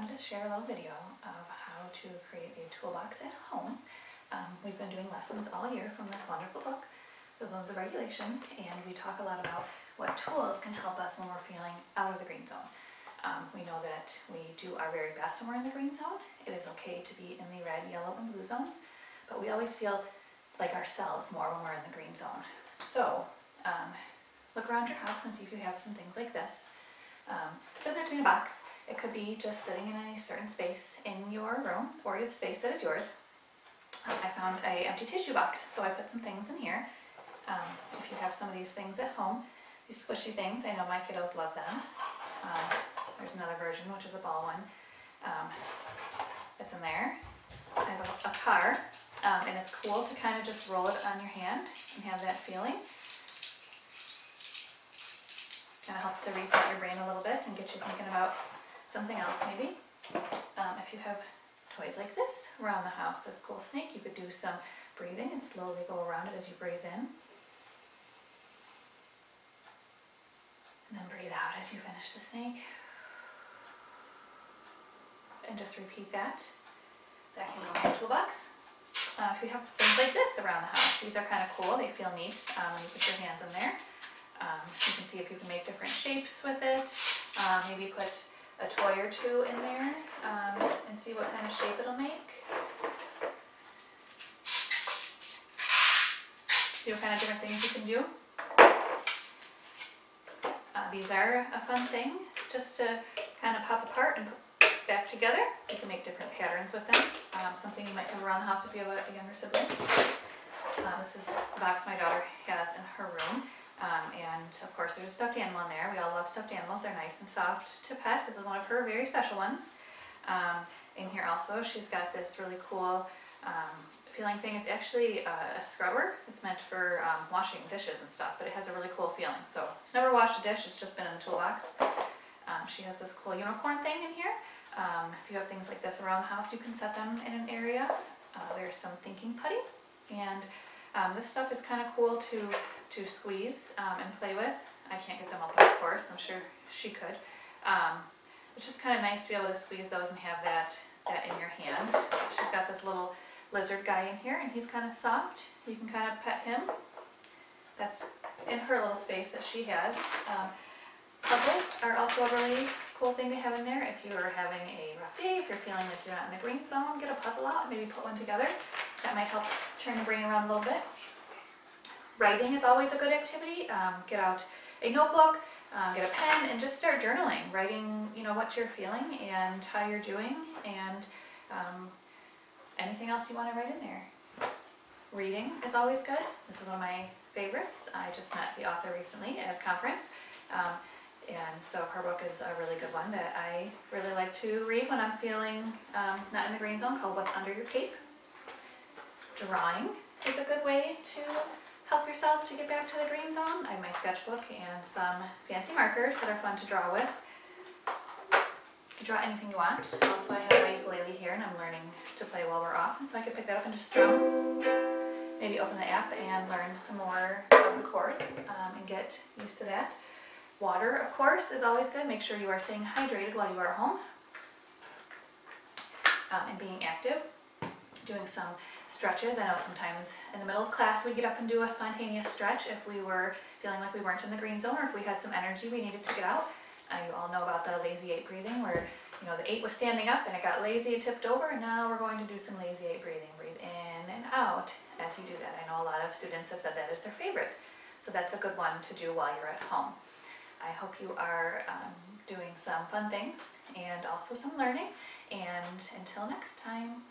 wanted to share a little video of how to create a toolbox at home. We've been doing lessons all year from this wonderful book, The Zones of Regulation, and we talk a lot about what tools can help us when we're feeling out of the green zone. We know that we do our very best when we're in the green zone. It is okay to be in the red, yellow, and blue zones, but we always feel like ourselves more when we're in the green zone. So look around your house and see if you have some things like this. It doesn't have to be in a box. It could be just sitting in a certain space in your room or the space that is yours. I found an empty tissue box, so I put some things in here. If you have some of these things at home, these squishy things, I know my kiddos love them. There's another version, which is a ball one. It's in there. I have a car, and it's cool to kind of just roll it on your hand and have that feeling. Kind of helps to reset your brain a little bit and get you thinking about something else maybe. If you have toys like this around the house, this cool snake, you could do some breathing and slowly go around it as you breathe in. And then breathe out as you finish the snake. And just repeat that. That can go in the toolbox. If you have things like this around the house, these are kind of cool. They feel neat when you put your hands in there. You can see if you can make different shapes with it. Maybe put a toy or two in there and see what kind of shape it'll make. See what kind of different things you can do. These are a fun thing just to kind of pop apart and put back together. You can make different patterns with them. Something you might have around the house if you have a younger sibling. This is the box my daughter has in her room. And of course there's a stuffed animal in there. We all love stuffed animals. They're nice and soft to pet. This is one of her very special ones. In here also she's got this really cool feeling thing. It's actually a scrubber. It's meant for washing dishes and stuff, but it has a really cool feeling. So it's never washed a dish, it's just been in the toolbox. She has this cool unicorn thing in here. If you have things like this around the house, you can set them in an area. There's some thinking putty, and this stuff is kind of cool to squeeze and play with. I can't get them open, of course. I'm sure she could. It's just kind of nice to be able to squeeze those and have that in your hand. She's got this little lizard guy in here, and he's kind of soft. You can kind of pet him. That's in her little space that she has. Puzzles are also a really cool thing to have in there. If you're having a rough day, if you're feeling like you're not in the green zone, get a puzzle out and maybe put one together. That might help turn your brain around a little bit. Writing is always a good activity. Get out a notebook, get a pen, and just start journaling. Writing, what you're feeling and how you're doing, and anything else you want to write in there. Reading is always good. This is one of my favorites. I just met the author recently at a conference. And so her book is a really good one that I really like to read when I'm feeling not in the green zone, called What's Under Your Cape. Drawing is a good way to help yourself to get back to the green zone. I have my sketchbook and some fancy markers that are fun to draw with. You can draw anything you want. Also, I have my ukulele here and I'm learning to play while we're off, and so I can pick that up and just strum. Maybe open the app and learn some more of the chords and get used to that. Water, of course, is always good. Make sure you are staying hydrated while you are home. And being active. Doing some stretches. I know sometimes in the middle of class we'd get up and do a spontaneous stretch if we were feeling like we weren't in the green zone, or if we had some energy we needed to get out. You all know about the lazy 8 breathing, where the 8 was standing up and it got lazy and tipped over, and now we're going to do some lazy 8 breathing. Breathe in and out as you do that. I know a lot of students have said that is their favorite. So that's a good one to do while you're at home. I hope you are doing some fun things and also some learning. And until next time.